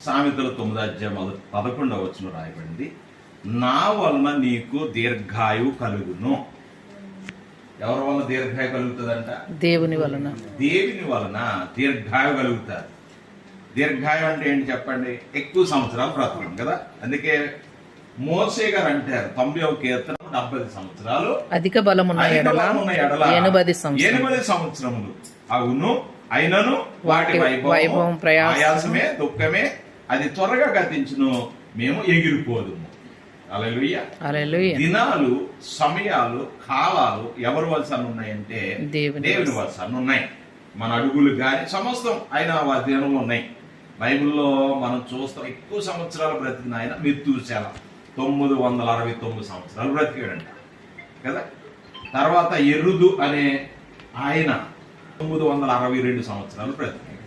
సామెతల 9:11 రాయబడింది, నా వలన నీకు దీర్ఘాయువు కలుగును. ఎవరి వలన దీర్ఘాయువు కలుగుతుందంట? దేవుని వలన. దేవుని వలన దీర్ఘాయువు కలుగుతారు. దీర్ఘాయువు అంటే ఏంటి చెప్పండి? ఎక్కువ సంవత్సరాలు బ్రతకడం కదా. అందుకే మోసే గారు అంటారు 90వ కీర్తన 70 సంవత్సరాలు అధిక బలమున్న ఎడల 80 సంవత్సరములు అవును, అయినను వాటి వైభవం ప్రయాసమే దుఃఖమే, అది త్వరగా గతించును, మేము ఎగిరిపోదుము. హల్లెలూయా. దినాలు, సమయాలు, కాలాలు ఎవరి వలసను ఉన్నాయంటే దేవుని వలసను ఉన్నాయి. మన అడుగులు గాని సమస్తం ఆయన వారి దినంలో ఉన్నాయి. బైబిల్లో మనం చూస్తాం ఎక్కువ సంవత్సరాలు బ్రతికిన ఆయన మెతూషెల 969 సంవత్సరాలు బ్రతికాడంట కదా. తర్వాత ఎరుదు అనే ఆయన 962 సంవత్సరాలు బ్రతికాడు.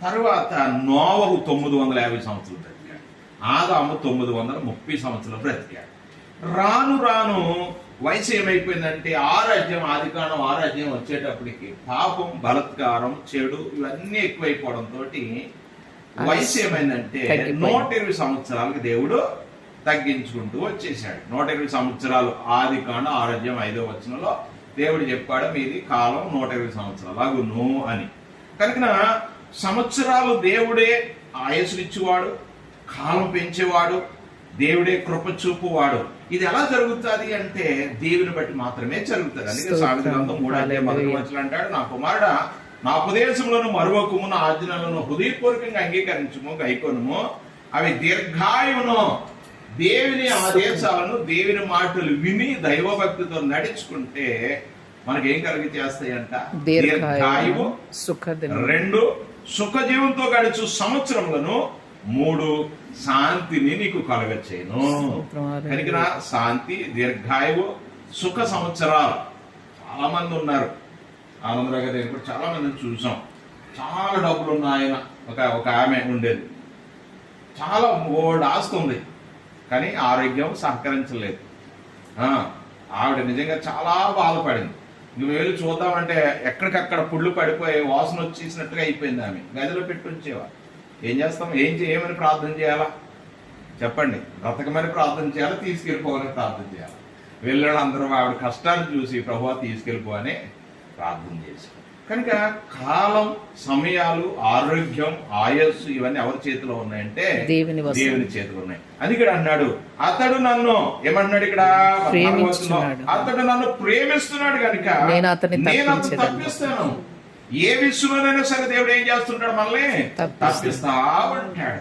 తర్వాత నోవహు 950 సంవత్సరాలు బ్రతికాడు. ఆదాము 930 సంవత్సరాలు బ్రతికాడు. రాను రాను వయసు ఏమైపోయిందంటే ఆదికాండం 6 వచ్చేటప్పటికి పాపం, బలత్కారం, చెడు ఇవన్నీ ఎక్కువైపోవడంతో వయసు ఏమైందంటే 120 సంవత్సరాలకు దేవుడు తగ్గించుకుంటూ వచ్చేసాడు. 120 సంవత్సరాలు ఆదికాండం 6:5 దేవుడు చెప్పాడు, మీది కాలం 120 సంవత్సరాలు అగును అని. కనుక సంవత్సరాలు దేవుడే ఆయుస్సునిచ్చేవాడు, కాలం పెంచేవాడు, దేవుడే కృప చూపువాడు. ఇది ఎలా జరుగుతుంది అంటే దేవుని బట్టి మాత్రమే జరుగుతుంది. అందుకే సామెతల గ్రంథం 3:1 అంటాడు, నా కుమారుడా నా ఉపదేశములను మరువకుము, నా ఆజ్ఞలను హృదయపూర్వకంగా అంగీకరించుము, గైకొనుము, అవి దీర్ఘాయువును. దేవుని ఆదేశాలను, దేవుని మాటలు విని దైవభక్తితో నడుచుకుంటే మనకేం కలిగి చేస్తాయంట? దీర్ఘాయువు. 2 సుఖజీవంతో గడుచు సంవత్సరములను. 3 శాంతిని నీకు కలగచేయను. కనుక శాంతి, దీర్ఘాయువు, సుఖ సంవత్సరాలు. చాలా మంది ఉన్నారు. ఆనందరావు గారి దగ్గర చాలా మందిని చూసాం. చాలా డబ్బులు ఉన్న ఆయన ఒక ఆమె ఉండేది, చాలా ఓల్డ్ ఆస్తుంది, కానీ ఆరోగ్యం సహకరించలేదు. ఆవిడ నిజంగా చాలా బాధపడింది. నువ్వు వెళ్ళి చూద్దామంటే ఎక్కడికక్కడ పుళ్ళు పడిపోయి వాసన వచ్చేసినట్టుగా అయిపోయింది. ఆమె గదిలో పెట్టి ఉంచేవా. ఏం చేస్తాం? ఏమని ప్రార్థన చేయాలా చెప్పండి? బ్రతకమని ప్రార్థన చేయాలా, తీసుకెళ్ళిపోవాలని ప్రార్థన చేయాలి? వెళ్ళాడు అందరూ ఆవిడ కష్టాన్ని చూసి ప్రభువా తీసుకెళ్ళిపోవని ప్రార్థన చేశారు. కనుక కాలం, సమయాలు, ఆరోగ్యం, ఆయస్సు ఇవన్నీ ఎవరి చేతిలో ఉన్నాయంటే దేవుని చేతిలో ఉన్నాయి. అది ఇక్కడ అన్నాడు, అతడు నన్ను ఏమన్నాడు ఇక్కడ? అతడు నన్ను ప్రేమిస్తున్నాడు కనుక నేను అతను తప్పిస్తాను. ఏ విషయంలోనైనా సరే దేవుడు ఏం చేస్తుంటాడు? మనల్ని తప్పిస్తా ఉంటాడు.